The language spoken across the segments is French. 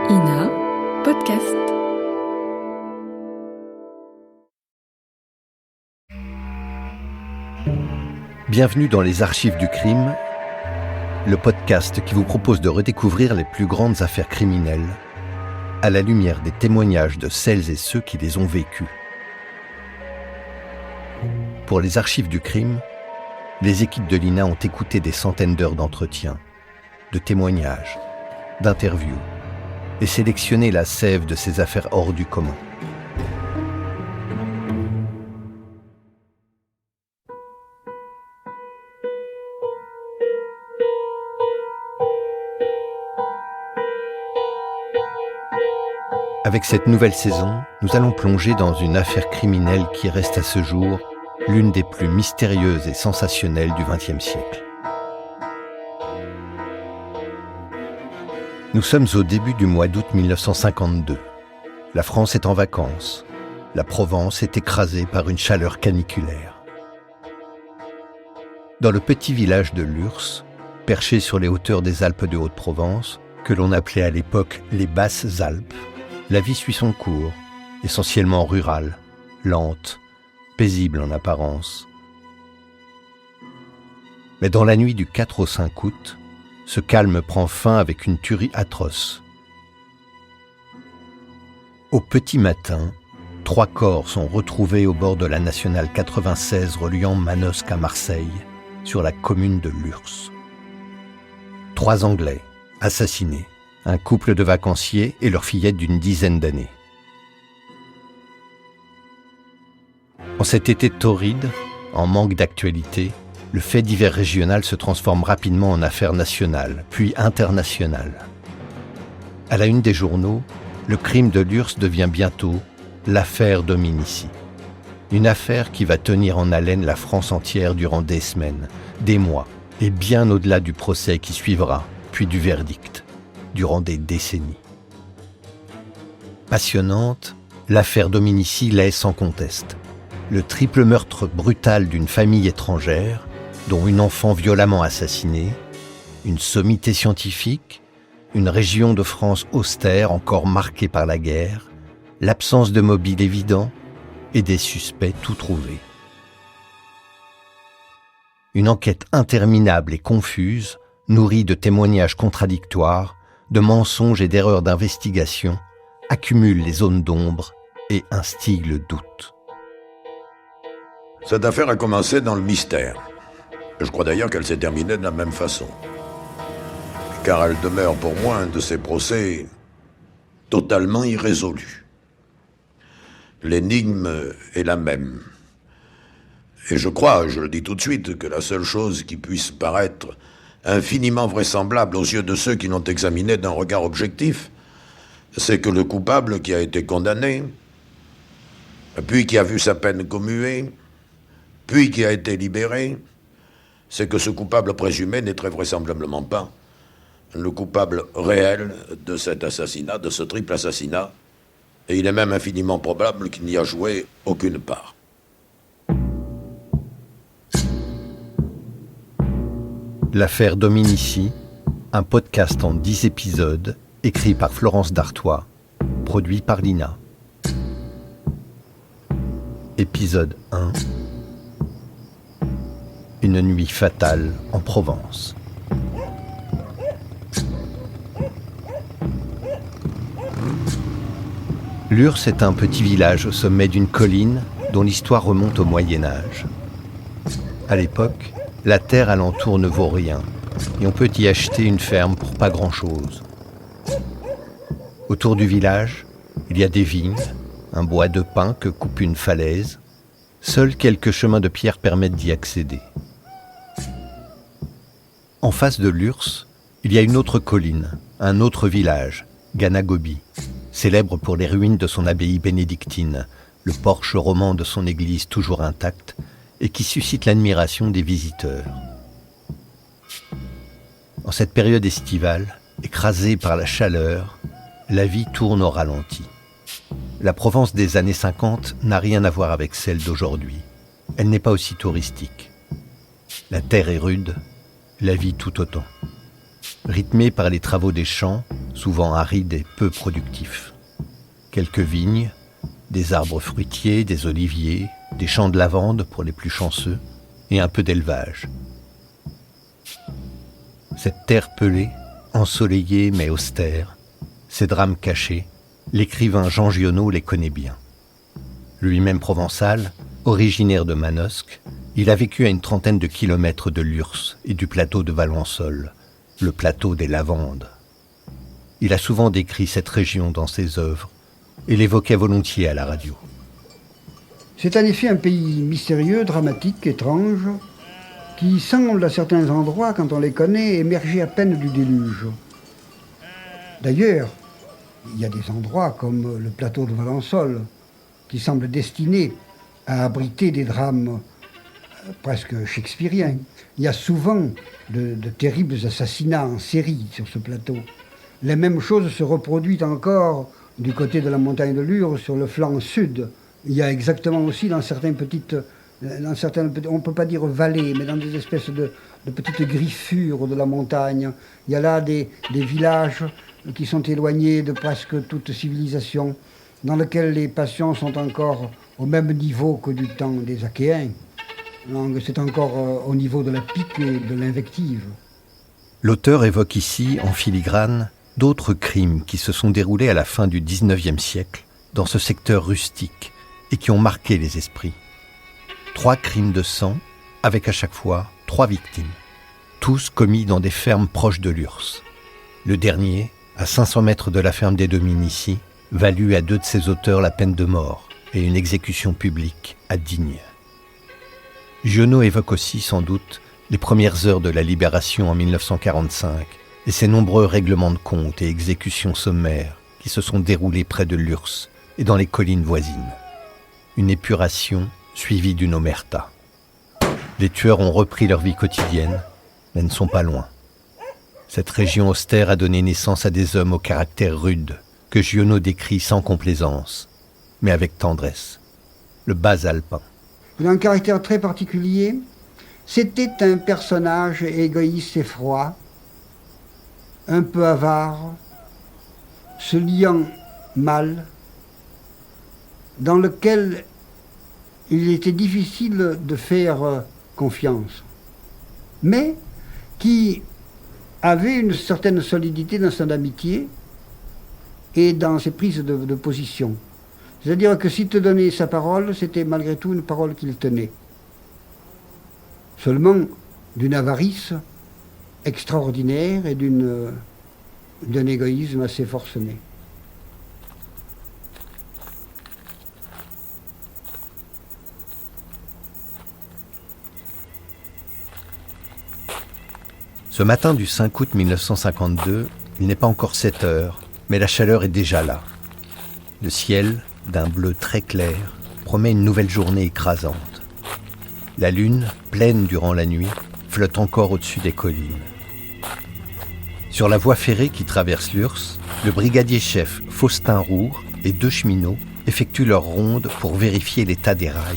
Ina, podcast. Bienvenue dans les archives du crime, le podcast qui vous propose de redécouvrir les plus grandes affaires criminelles à la lumière des témoignages de celles et ceux qui les ont vécues. Pour les archives du crime, les équipes de l'INA ont écouté des centaines d'heures d'entretiens, de témoignages, d'interviews et sélectionné la sève de ces affaires hors du commun. Avec cette nouvelle saison, nous allons plonger dans une affaire criminelle qui reste à ce jour l'une des plus mystérieuses et sensationnelles du XXe siècle. Nous sommes au début du mois d'août 1952. La France est en vacances. La Provence est écrasée par une chaleur caniculaire. Dans le petit village de Lurs, perché sur les hauteurs des Alpes de Haute-Provence, que l'on appelait à l'époque les Basses Alpes, la vie suit son cours, essentiellement rurale, lente, paisible en apparence. Mais dans la nuit du 4 au 5 août, ce calme prend fin avec une tuerie atroce. Au petit matin, 3 corps sont retrouvés au bord de la nationale 96 reliant Manosque à Marseille, sur la commune de Lurs. 3 Anglais, assassinés, un couple de vacanciers et leur fillette d'une dizaine d'années. En cet été torride, en manque d'actualité, le fait divers régional se transforme rapidement en affaire nationale, puis internationale. À la une des journaux, le crime de Lurs devient bientôt l'affaire Dominici. Une affaire qui va tenir en haleine la France entière durant des semaines, des mois, et bien au-delà du procès qui suivra, puis du verdict, durant des décennies. Passionnante, l'affaire Dominici l'est sans conteste. Le triple meurtre brutal d'une famille étrangère, dont une enfant violemment assassinée, une sommité scientifique, une région de France austère encore marquée par la guerre, l'absence de mobile évident et des suspects tout trouvés. Une enquête interminable et confuse, nourrie de témoignages contradictoires, de mensonges et d'erreurs d'investigation, accumule les zones d'ombre et instigue le doute. Cette affaire a commencé dans le mystère. Je crois d'ailleurs qu'elle s'est terminée de la même façon. Car elle demeure pour moi un de ces procès totalement irrésolus. L'énigme est la même. Et je crois, je le dis tout de suite, que la seule chose qui puisse paraître infiniment vraisemblable aux yeux de ceux qui l'ont examiné d'un regard objectif, c'est que le coupable qui a été condamné, puis qui a vu sa peine commuée, puis qui a été libéré, c'est que ce coupable présumé n'est très vraisemblablement pas le coupable réel de cet assassinat, de ce triple assassinat, et il est même infiniment probable qu'il n'y a joué aucune part. L'affaire Dominici, un podcast en 10 épisodes, écrit par Florence Dartois, produit par l'INA. Épisode 1. Une nuit fatale en Provence. Lurs est un petit village au sommet d'une colline dont l'histoire remonte au Moyen-Âge. À l'époque, la terre alentour ne vaut rien et on peut y acheter une ferme pour pas grand-chose. Autour du village, il y a des vignes, un bois de pin que coupe une falaise. Seuls quelques chemins de pierre permettent d'y accéder. En face de Lurs, il y a une autre colline, un autre village, Ganagobi, célèbre pour les ruines de son abbaye bénédictine, le porche roman de son église toujours intact et qui suscite l'admiration des visiteurs. En cette période estivale, écrasée par la chaleur, la vie tourne au ralenti. La Provence des années 50 n'a rien à voir avec celle d'aujourd'hui. Elle n'est pas aussi touristique. La terre est rude, la vie tout autant. Rythmée par les travaux des champs, souvent arides et peu productifs. Quelques vignes, des arbres fruitiers, des oliviers, des champs de lavande pour les plus chanceux, et un peu d'élevage. Cette terre pelée, ensoleillée mais austère, ces drames cachés, l'écrivain Jean Giono les connaît bien. Lui-même provençal, originaire de Manosque, il a vécu à une trentaine de kilomètres de Lurs et du plateau de Valensole, le plateau des lavandes. Il a souvent décrit cette région dans ses œuvres et l'évoquait volontiers à la radio. C'est en effet un pays mystérieux, dramatique, étrange, qui semble à certains endroits, quand on les connaît, émerger à peine du déluge. D'ailleurs, il y a des endroits comme le plateau de Valensole qui semblent destinés à abriter des drames presque shakespeariens. Il y a souvent de terribles assassinats en série sur ce plateau. La même chose se reproduit encore du côté de la montagne de Lure, sur le flanc sud. Il y a exactement aussi dans certaines, on ne peut pas dire vallées, mais dans des espèces de petites griffures de la montagne. Il y a là des villages qui sont éloignés de presque toute civilisation, dans lesquels les passions sont encore au même niveau que du temps des Achéens. Donc c'est encore au niveau de la pique et de l'invective. L'auteur évoque ici, en filigrane, d'autres crimes qui se sont déroulés à la fin du XIXe siècle dans ce secteur rustique et qui ont marqué les esprits. 3 crimes de sang, avec à chaque fois 3 victimes, tous commis dans des fermes proches de Lurs. Le dernier, à 500 mètres de la ferme des Dominici, valut à 2 de ses auteurs la peine de mort et une exécution publique à Digne. Giono évoque aussi, sans doute, les premières heures de la Libération en 1945 et ses nombreux règlements de compte et exécutions sommaires qui se sont déroulés près de Lurs et dans les collines voisines. Une épuration suivie d'une omerta. Les tueurs ont repris leur vie quotidienne, mais ne sont pas loin. Cette région austère a donné naissance à des hommes au caractère rude, que Giono décrit sans complaisance, mais avec tendresse. Le bas alpin. Il a un caractère très particulier. C'était un personnage égoïste et froid, un peu avare, se liant mal, dans lequel il était difficile de faire confiance, mais qui avait une certaine solidité dans son amitié et dans ses prises de position. C'est-à-dire que s'il te donnait sa parole, c'était malgré tout une parole qu'il tenait. Seulement d'une avarice extraordinaire et d'un égoïsme assez forcené. Ce matin du 5 août 1952, il n'est pas encore 7 heures, mais la chaleur est déjà là. Le ciel, d'un bleu très clair, promet une nouvelle journée écrasante. La lune, pleine durant la nuit, flotte encore au-dessus des collines. Sur la voie ferrée qui traverse Lurs, le brigadier-chef Faustin Roure et 2 cheminots effectuent leur ronde pour vérifier l'état des rails.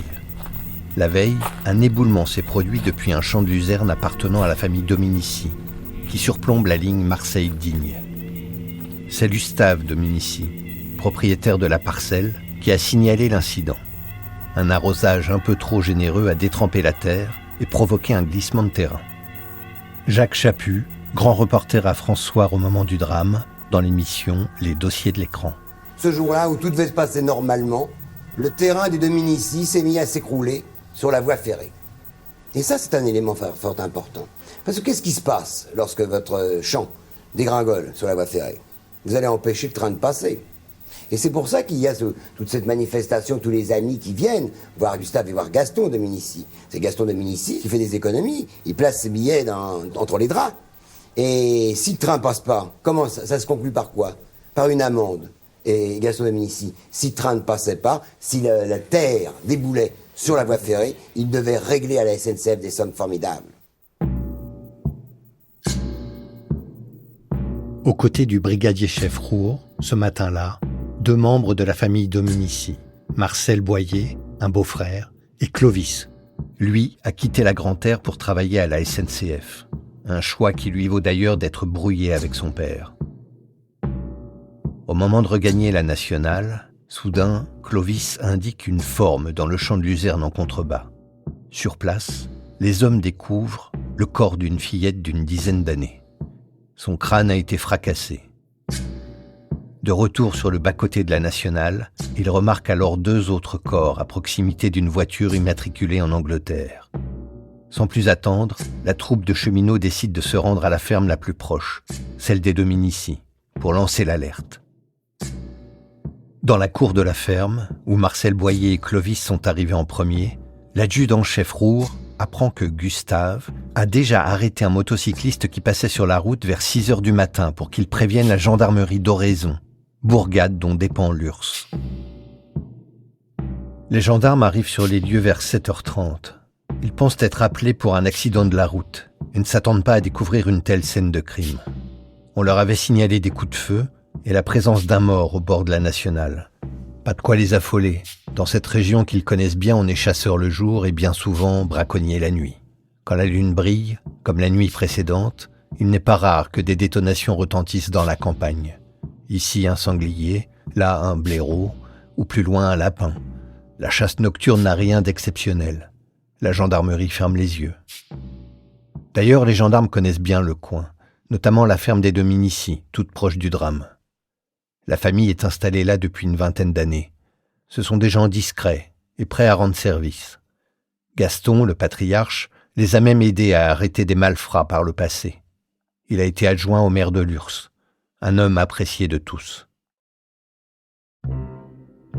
La veille, un éboulement s'est produit depuis un champ de luzerne appartenant à la famille Dominici, qui surplombe la ligne Marseille-Digne. C'est Gustave Dominici, propriétaire de la parcelle, qui a signalé l'incident. Un arrosage un peu trop généreux a détrempé la terre et provoqué un glissement de terrain. Jacques Chaput, grand reporter à France Soir au moment du drame, dans l'émission Les dossiers de l'écran. Ce jour-là, où tout devait se passer normalement, le terrain des Dominici s'est mis à s'écrouler sur la voie ferrée. Et ça, c'est un élément fort important. Parce que qu'est-ce qui se passe lorsque votre champ dégringole sur la voie ferrée? Vous allez empêcher le train de passer. Et c'est pour ça qu'il y a toute cette manifestation, tous les amis qui viennent voir Gustave et voir Gaston Dominici. C'est Gaston Dominici qui fait des économies, il place ses billets entre les draps. Et si le train passe pas, comment ça se conclut par quoi? Par une amende. Et Gaston Dominici, si le train ne passait pas, si la terre déboulait sur la voie ferrée, il devait régler à la SNCF des sommes formidables. Aux côtés du brigadier-chef Roure, ce matin-là, 2 membres de la famille Dominici, Marcel Boyer, un beau-frère, et Clovis. Lui a quitté la Grand-Terre pour travailler à la SNCF. Un choix qui lui vaut d'ailleurs d'être brouillé avec son père. Au moment de regagner la nationale, soudain, Clovis indique une forme dans le champ de luzerne en contrebas. Sur place, les hommes découvrent le corps d'une fillette d'une dizaine d'années. Son crâne a été fracassé. De retour sur le bas-côté de la nationale, ils remarquent alors 2 autres corps à proximité d'une voiture immatriculée en Angleterre. Sans plus attendre, la troupe de cheminots décide de se rendre à la ferme la plus proche, celle des Dominici, pour lancer l'alerte. Dans la cour de la ferme, où Marcel Boyer et Clovis sont arrivés en premier, l'adjudant-chef Roure apprend que Gustave a déjà arrêté un motocycliste qui passait sur la route vers 6h du matin pour qu'il prévienne la gendarmerie d'Oraison, bourgade dont dépend l'URSS. Les gendarmes arrivent sur les lieux vers 7h30. Ils pensent être appelés pour un accident de la route et ne s'attendent pas à découvrir une telle scène de crime. On leur avait signalé des coups de feu et la présence d'un mort au bord de la nationale. Pas de quoi les affoler. Dans cette région qu'ils connaissent bien, on est chasseur le jour et bien souvent braconnier la nuit. Quand la lune brille, comme la nuit précédente, il n'est pas rare que des détonations retentissent dans la campagne. Ici un sanglier, là un blaireau, ou plus loin un lapin. La chasse nocturne n'a rien d'exceptionnel. La gendarmerie ferme les yeux. D'ailleurs, les gendarmes connaissent bien le coin, notamment la ferme des Dominici, toute proche du drame. La famille est installée là depuis une vingtaine d'années. Ce sont des gens discrets et prêts à rendre service. Gaston, le patriarche, les a même aidés à arrêter des malfrats par le passé. Il a été adjoint au maire de l'URSS, un homme apprécié de tous.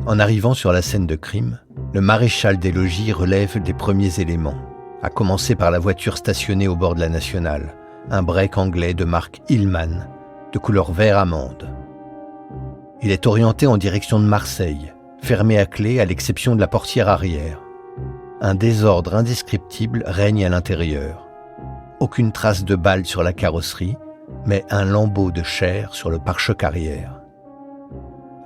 En arrivant sur la scène de crime, le maréchal des logis relève les premiers éléments, à commencer par la voiture stationnée au bord de la nationale, un break anglais de marque Hillman, de couleur vert amande. Il est orienté en direction de Marseille, fermé à clé à l'exception de la portière arrière. Un désordre indescriptible règne à l'intérieur. Aucune trace de balle sur la carrosserie, mais un lambeau de chair sur le pare-choc arrière.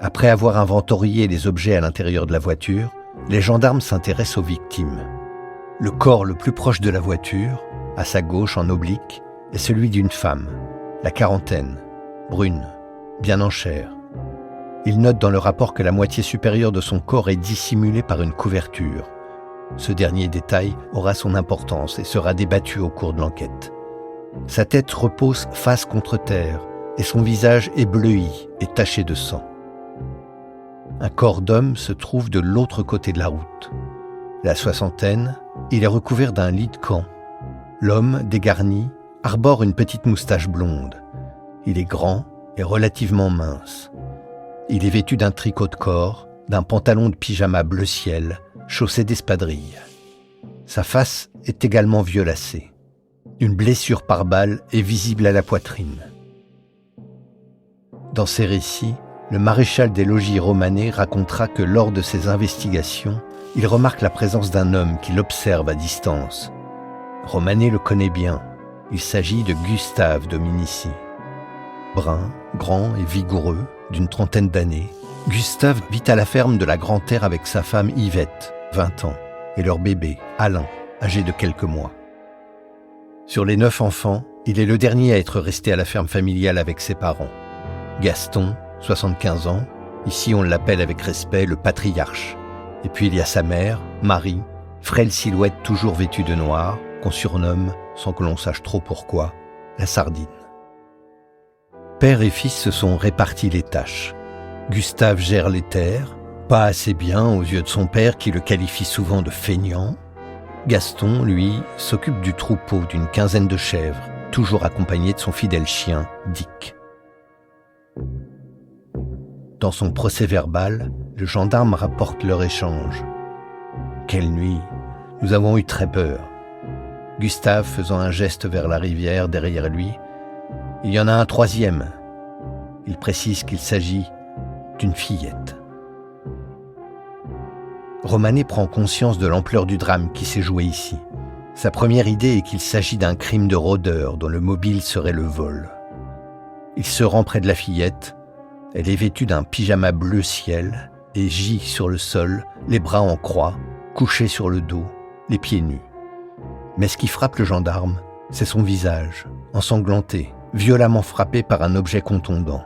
Après avoir inventorié les objets à l'intérieur de la voiture, les gendarmes s'intéressent aux victimes. Le corps le plus proche de la voiture, à sa gauche en oblique, est celui d'une femme, la quarantaine, brune, bien en chair. Il note dans le rapport que la moitié supérieure de son corps est dissimulée par une couverture. Ce dernier détail aura son importance et sera débattu au cours de l'enquête. Sa tête repose face contre terre et son visage est bleui et taché de sang. Un corps d'homme se trouve de l'autre côté de la route. La soixantaine, il est recouvert d'un lit de camp. L'homme, dégarni, arbore une petite moustache blonde. Il est grand et relativement mince. Il est vêtu d'un tricot de corps, d'un pantalon de pyjama bleu ciel, chaussé d'espadrilles. Sa face est également violacée. Une blessure par balle est visible à la poitrine. Dans ses récits, le maréchal des logis Romanet racontera que lors de ses investigations, il remarque la présence d'un homme qui l'observe à distance. Romanet le connaît bien. Il s'agit de Gustave Dominici. Brun, grand et vigoureux, d'une trentaine d'années, Gustave vit à la ferme de la Grand-Terre avec sa femme Yvette, 20 ans, et leur bébé, Alain, âgé de quelques mois. Sur les 9 enfants, il est le dernier à être resté à la ferme familiale avec ses parents. Gaston, 75 ans, ici on l'appelle avec respect le patriarche. Et puis il y a sa mère, Marie, frêle silhouette toujours vêtue de noir, qu'on surnomme, sans que l'on sache trop pourquoi, la sardine. Père et fils se sont répartis les tâches. Gustave gère les terres, pas assez bien aux yeux de son père qui le qualifie souvent de feignant. Gaston, lui, s'occupe du troupeau d'une quinzaine de chèvres, toujours accompagné de son fidèle chien, Dick. Dans son procès-verbal, le gendarme rapporte leur échange. Quelle nuit! Nous avons eu très peur. Gustave faisant un geste vers la rivière derrière lui. Il y en a un troisième. Il précise qu'il s'agit d'une fillette. Romanet prend conscience de l'ampleur du drame qui s'est joué ici. Sa première idée est qu'il s'agit d'un crime de rôdeur dont le mobile serait le vol. Il se rend près de la fillette. Elle est vêtue d'un pyjama bleu ciel et gît sur le sol, les bras en croix, couchée sur le dos, les pieds nus. Mais ce qui frappe le gendarme, c'est son visage, ensanglanté, violemment frappé par un objet contondant.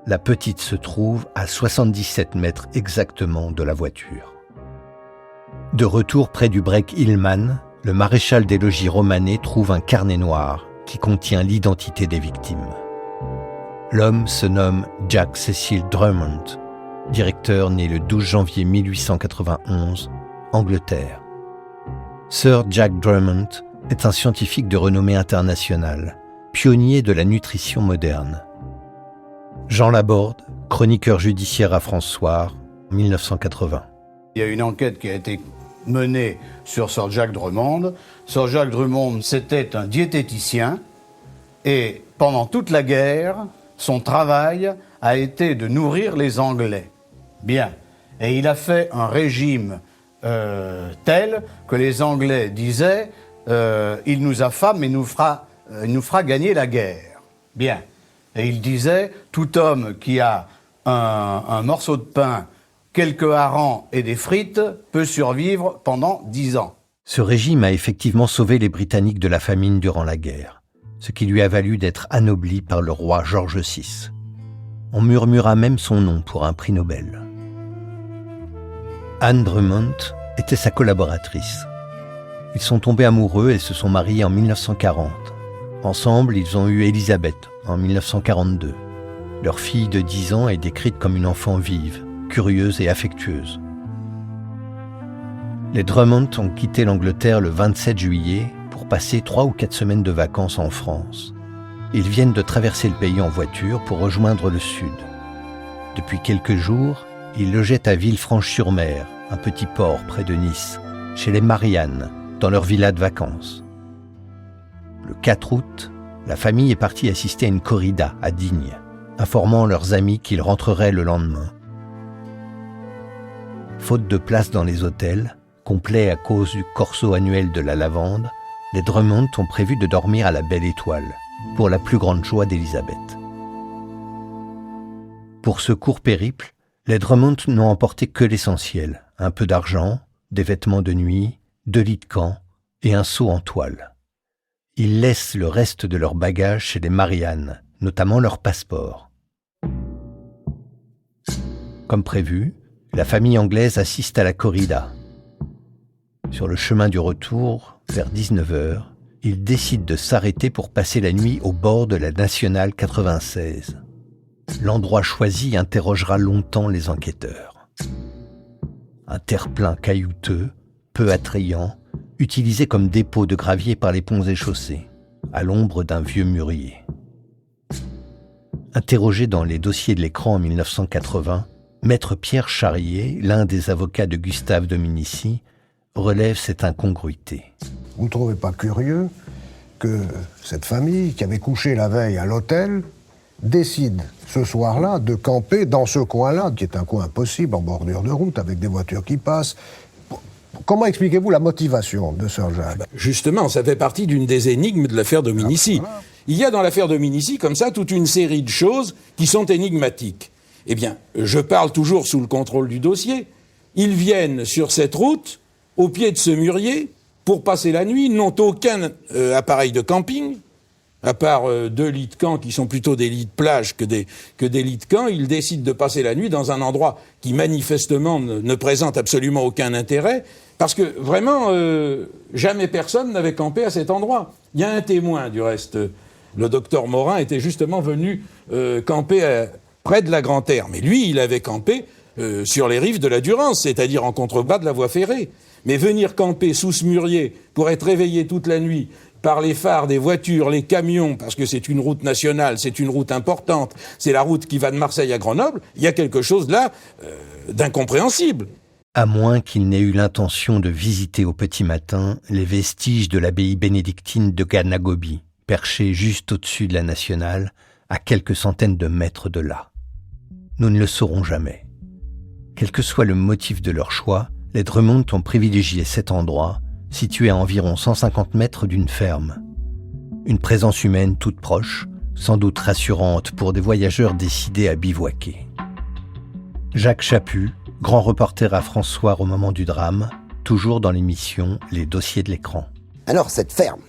la petite se trouve à 77 mètres exactement de la voiture. De retour près du break Hillman, le maréchal des logis Romanet trouve un carnet noir qui contient l'identité des victimes. L'homme se nomme Jack Cecil Drummond, directeur né le 12 janvier 1891, Angleterre. Sir Jack Drummond est un scientifique de renommée internationale, pionnier de la nutrition moderne. Jean Laborde, chroniqueur judiciaire à François, 1980. Il y a une enquête qui a été menée sur Sir Jack Drummond. Sir Jack Drummond, c'était un diététicien et pendant toute la guerre, son travail a été de nourrir les Anglais. Bien. Et il a fait un régime tel que les Anglais disaient il nous affame et nous fera gagner la guerre. Bien. Et il disait tout homme qui a un morceau de pain, quelques harengs et des frites peut survivre pendant 10 ans. Ce régime a effectivement sauvé les Britanniques de la famine durant la guerre, ce qui lui a valu d'être anobli par le roi George VI. On murmura même son nom pour un prix Nobel. Anne Drummond était sa collaboratrice. Ils sont tombés amoureux et se sont mariés en 1940. Ensemble, ils ont eu Elisabeth en 1942. Leur fille de 10 ans est décrite comme une enfant vive, curieuse et affectueuse. Les Drummond ont quitté l'Angleterre le 27 juillet pour passer 3 ou 4 semaines de vacances en France. Ils viennent de traverser le pays en voiture pour rejoindre le sud. Depuis quelques jours, ils logeaient à Villefranche-sur-Mer, un petit port près de Nice, chez les Marianne, dans leur villa de vacances. Le 4 août, la famille est partie assister à une corrida à Digne, informant leurs amis qu'ils rentreraient le lendemain. Faute de place dans les hôtels, complet à cause du corso annuel de la lavande, les Drummond ont prévu de dormir à la Belle Étoile, pour la plus grande joie d'Elisabeth. Pour ce court périple, les Drummond n'ont emporté que l'essentiel, un peu d'argent, des vêtements de nuit, 2 lits de camp et un seau en toile. Ils laissent le reste de leur bagage chez les Marianne, notamment leur passeport. Comme prévu, la famille anglaise assiste à la corrida. Sur le chemin du retour, vers 19h, ils décident de s'arrêter pour passer la nuit au bord de la Nationale 96. L'endroit choisi interrogera longtemps les enquêteurs. Un terre-plein caillouteux, peu attrayant, utilisé comme dépôt de gravier par les ponts et chaussées, à l'ombre d'un vieux mûrier. Interrogé dans les dossiers de l'écran en 1980, Maître Pierre Charrier, l'un des avocats de Gustave Dominici, relève cette incongruité. Vous ne trouvez pas curieux que cette famille, qui avait couché la veille à l'hôtel, décide ce soir-là de camper dans ce coin-là, qui est un coin impossible, en bordure de route, avec des voitures qui passent. Comment expliquez-vous la motivation de Sir Jacques ? Justement, ça fait partie d'une des énigmes de l'affaire Dominici. Voilà. Il y a dans l'affaire Dominici, comme ça, toute une série de choses qui sont énigmatiques. Eh bien, je parle toujours sous le contrôle du dossier. Ils viennent sur cette route, au pied de ce mûrier, pour passer la nuit, n'ont aucun appareil de camping, à part 2 lits de camp qui sont plutôt des lits de plage que des lits de camp. Ils décident de passer la nuit dans un endroit qui manifestement ne présente absolument aucun intérêt, parce que vraiment, jamais personne n'avait campé à cet endroit. Il y a un témoin, du reste. Le docteur Morin était justement venu camper près de la Grand-Terre. Mais lui, il avait campé sur les rives de la Durance, c'est-à-dire en contrebas de la voie ferrée. Mais venir camper sous ce mûrier pour être réveillé toute la nuit par les phares des voitures, les camions, parce que c'est une route nationale, c'est une route importante, c'est la route qui va de Marseille à Grenoble, il y a quelque chose là d'incompréhensible. À moins qu'il n'ait eu l'intention de visiter au petit matin les vestiges de l'abbaye bénédictine de Ganagobi, perchée juste au-dessus de la nationale, à quelques centaines de mètres de là. Nous ne le saurons jamais. Quel que soit le motif de leur choix, les Drummond ont privilégié cet endroit, situé à environ 150 mètres d'une ferme. Une présence humaine toute proche, sans doute rassurante pour des voyageurs décidés à bivouaquer. Jacques Chaput, grand reporter à François au moment du drame, toujours dans l'émission Les dossiers de l'écran. Alors cette ferme,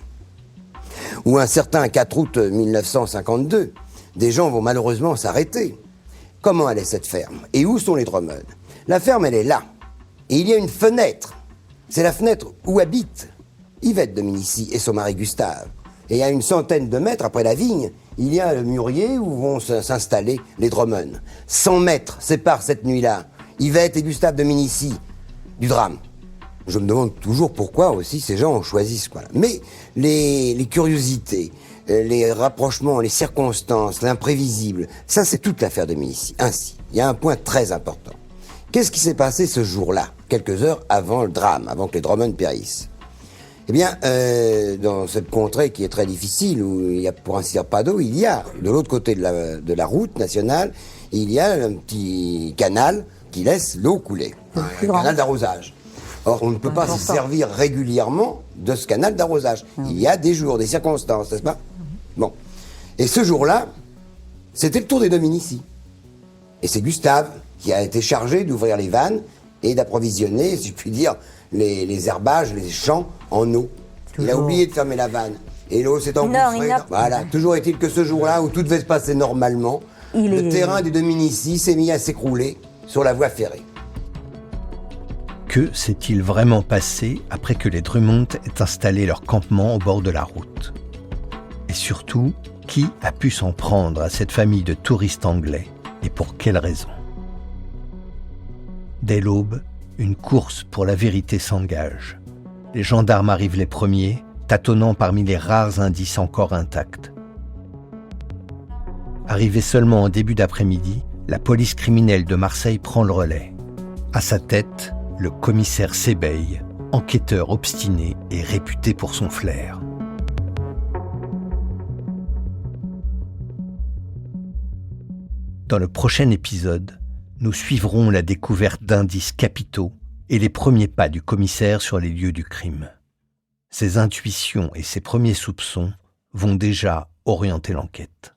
où un certain 4 août 1952, des gens vont malheureusement s'arrêter. comment elle est cette ferme et où sont les Drummond. La ferme, elle est là. Et il y a une fenêtre. C'est la fenêtre où habite Yvette Dominici et son mari Gustave. Et à une centaine de mètres après la vigne, il y a le mûrier où vont s'installer les Drummond. 100 mètres séparent cette nuit-là Yvette et Gustave Dominici du drame. Je me demande toujours pourquoi aussi ces gens ont choisi ce coin-là. Mais les curiosités, les rapprochements, les circonstances, l'imprévisible, ça c'est toute l'affaire Dominici. Ainsi, il y a un point très important. Qu'est-ce qui s'est passé ce jour-là, quelques heures avant le drame, avant que les Drummond périssent? Eh bien, dans cette contrée qui est très difficile, où il y a pour ainsi dire pas d'eau, il y a, de l'autre côté de la route nationale, il y a un petit canal qui laisse l'eau couler. Un canal d'arrosage. Or, on ne peut pas se servir régulièrement de ce canal d'arrosage. Il y a des jours, des circonstances, n'est-ce pas? Bon. Et ce jour-là, c'était le tour des Dominici. Et c'est Gustave qui a été chargé d'ouvrir les vannes et d'approvisionner, si je puis dire, les herbages, les champs en eau. Il a oublié de fermer la vanne. Et l'eau s'est engouffrée. Voilà. Toujours est-il que ce jour-là, où tout devait se passer normalement, le terrain des Dominici s'est mis à s'écrouler sur la voie ferrée. Que s'est-il vraiment passé après que les Drummond aient installé leur campement au bord de la route? Et surtout, qui a pu s'en prendre à cette famille de touristes anglais et pour quelles raisons? Dès l'aube, une course pour la vérité s'engage. Les gendarmes arrivent les premiers, tâtonnant parmi les rares indices encore intacts. Arrivé seulement en début d'après-midi, la police criminelle de Marseille prend le relais. À sa tête, le commissaire Sébeil, enquêteur obstiné et réputé pour son flair. Dans le prochain épisode, nous suivrons la découverte d'indices capitaux et les premiers pas du commissaire sur les lieux du crime. Ses intuitions et ses premiers soupçons vont déjà orienter l'enquête.